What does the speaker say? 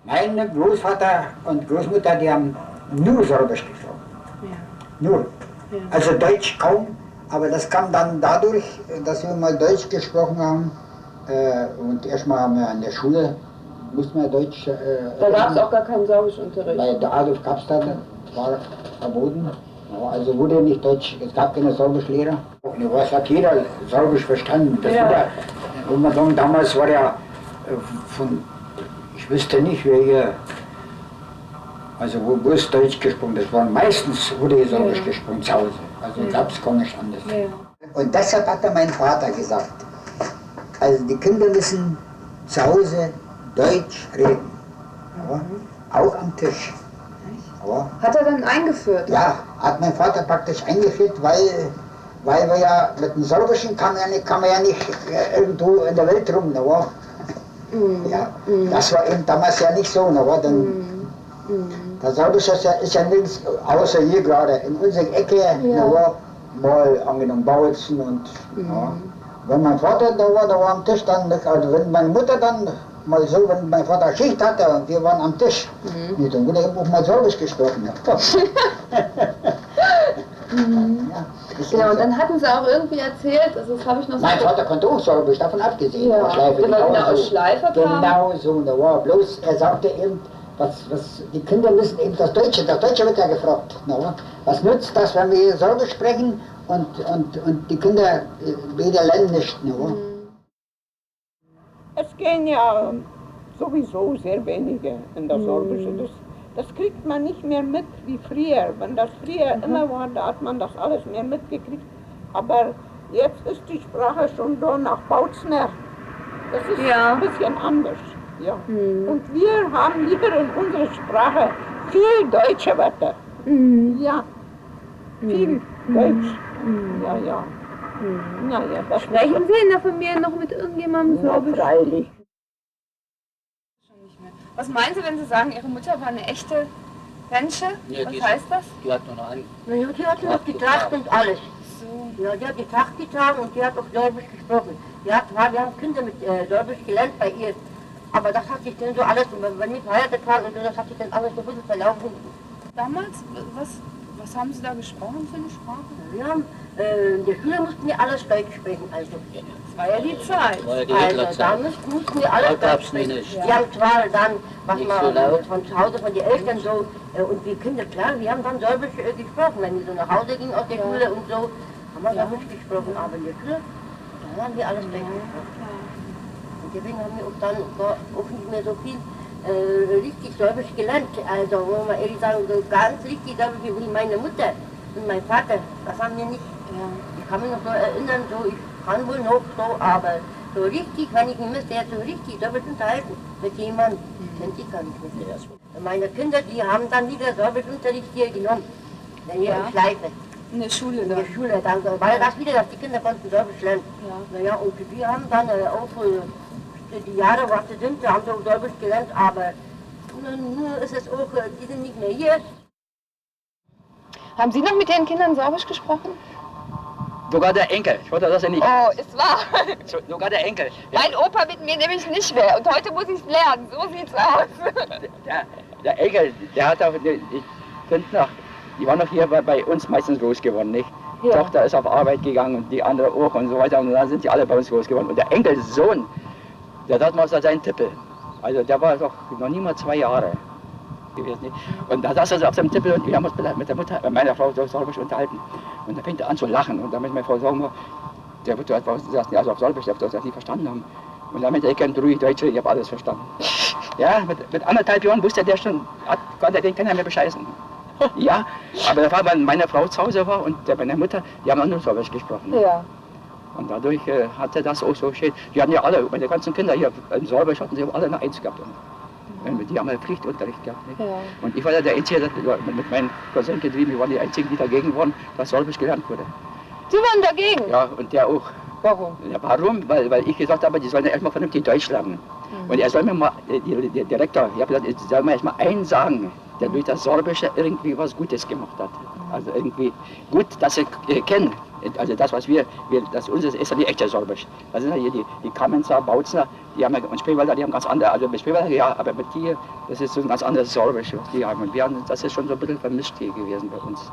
Mein Großvater und Großmutter, die haben nur Sorbisch gesprochen. Ja. Nur. Ja. Also Deutsch kaum, aber das kam dann dadurch, dass wir mal Deutsch gesprochen haben. Und erstmal haben wir an der Schule, mussten wir Deutsch. Da gab es auch gar keinen Sorbischunterricht. Bei der Adolf gab es dann, war verboten. Ja, also wurde nicht Deutsch, es gab keine Sorbischlehrer. Was hat jeder Sorbisch verstanden? Das war sagen, damals war ja von, ich wüsste nicht, wer hier, also wo ist Deutsch gesprochen? Das war meistens, wurde hier Sorbisch gesprochen zu Hause. Also gab es gar nicht anders. Ja. Und deshalb hatte mein Vater gesagt, also die Kinder müssen zu Hause Deutsch reden. Ja, auch am Tisch. Ja. Hat er dann eingeführt? Ja, hat mein Vater praktisch eingeführt, weil wir ja mit dem Sorbischen kann man ja nicht irgendwo in der Welt rum. Ne, ja, das war eben damals ja nicht so. Ne, der Sorbische ist ja nirgends, außer hier gerade in unserer Ecke, ne, mal angenommen Bautzen und wenn mein Vater da war am Tisch dann, also wenn meine Mutter dann mal so, wenn mein Vater Schicht hatte und wir waren am Tisch, dann wurde eben auch mal Sorbisch gesprochen. Ja. Genau, und dann hatten sie auch irgendwie erzählt, also das habe ich noch so. Mein Vater konnte auch Sorbisch, davon abgesehen. Ja, wenn er aus Schleifer kam. Genau so, da war bloß, er sagte eben, was die Kinder müssen eben das Deutsche wird ja gefragt. Na, was nützt das, wenn wir Sorbisch sprechen und die Kinder weder lernen nicht. Na, Es gehen ja sowieso sehr wenige in das Sorbische. Das kriegt man nicht mehr mit wie früher. Wenn das früher immer war, da hat man das alles mehr mitgekriegt. Aber jetzt ist die Sprache schon da nach Bautzner. Das ist ein bisschen anders. Ja. Und wir haben hier in unserer Sprache viel deutsche Wörter. Ja, viel Deutsch. Ja, ja. Naja, das sprechen Sie in der Familie noch mit irgendjemandem Sorbisch? Ja, freilich. Was meinen Sie, wenn Sie sagen, Ihre Mutter war eine echte Wensche? Ja, was heißt das? Die hat noch einen. Naja, die hat noch getracht und alles. So. Ja, die hat die Tracht getragen und die hat auch Sorbisch gesprochen. Wir haben Kinder mit Sorbisch gelernt bei ihr. Aber das hat sich dann so alles, wenn wir verheiratet waren und so, das hat sich dann alles so ein bisschen verlaufen. Damals, was haben Sie da gesprochen für eine Sprache? Wir haben, in der Schule mussten wir alles Deutsch sprechen. Also, das war ja die Zeit. Also da mussten wir alles Deutsch sprechen. Wir haben zwar dann, was man von zu Hause, von den Eltern so, und wir Kinder, klar, wir haben dann Sorbisch gesprochen. Wenn wir so nach Hause gingen aus der Schule und so, haben wir Sorbisch gesprochen. Aber in der Schule, da haben wir alles Deutsch gesprochen. Und deswegen haben wir auch dann auch nicht mehr so viel richtig Sorbisch gelernt. Also, muss man ehrlich sagen, so ganz richtig Sorbisch wie meine Mutter und mein Vater, das haben wir nicht. Ich kann mich noch so erinnern, so, ich kann wohl noch so, aber so richtig, wenn ich mich müsste jetzt so richtig Sorbisch unterhalten mit jemandem, kennt ich gar nicht mehr. Meine Kinder, die haben dann wieder Sorbischunterricht hier genommen, hier in Schleife. In der Schule dann? In der Schule dann, weil das wieder, dass die Kinder konnten Sorbisch lernen. Naja, und wir haben dann auch die Jahre, was sie sind, haben sie auch Sorbisch gelernt, aber nun ist es auch, die sind nicht mehr hier. Haben Sie noch mit Ihren Kindern Sorbisch gesprochen? Sogar der Enkel, ich wollte das ja nicht. Oh, ist wahr. Sogar der Enkel. Ja. Mein Opa mit mir nämlich nicht mehr und heute muss ich es lernen, so sieht's aus. Der Enkel, der hat auch, ich finde noch, die waren noch hier bei uns meistens groß geworden, nicht? Die Tochter ist auf Arbeit gegangen und die andere auch und so weiter und dann sind die alle bei uns groß geworden. Und der Enkelsohn, der hat mal seinen Tippel, also der war doch noch nie mal 2 Jahre gewesen. Und da saß er auf seinem Tippel und wir haben uns mit der Mutter, meiner Frau Sorbisch unterhalten. Und da fängt er an zu lachen und damit meine Frau sagen wir, der wird also auf Sorbisch, der wird das nie verstanden haben. Und damit er kennt ruhig Deutsch, ich habe alles verstanden. Ja, mit 1,5 Jahren wusste der schon, konnte den keiner mehr bescheißen. Ja, aber das war, wenn meine Frau zu Hause war und meine Mutter, die haben auch nur Sorbisch gesprochen. Ja. Und dadurch hatte das auch so schön. Die hatten ja alle, meine ganzen Kinder hier in Sorbisch hatten sie alle eine 1 gehabt. Die haben ja Pflichtunterricht gehabt. Nicht? Ja. Und ich war ja der Einzige, mit meinen Cousin getrieben, wir waren die Einzigen, die dagegen waren, dass Sorbisch gelernt wurde. Sie waren dagegen? Ja, und der auch. Warum? Ja, warum? Weil ich gesagt habe, die sollen ja erstmal vernünftig Deutsch lernen. Und er soll mir mal, der Direktor, ich habe gesagt, er soll mir erstmal einen sagen, der durch das Sorbische irgendwie was Gutes gemacht hat. Also irgendwie gut, dass sie kennen, Also das, was das uns ist ja die echte Sorbisch. Das sind ja hier die Kamenzer, Bautzner, die haben ja, und Spreewälder, die haben ganz andere, also mit Spreewälder ja, aber mit hier, das ist so ein ganz anderes Sorbisch, was die haben. Und das ist schon so ein bisschen vermischt hier gewesen bei uns.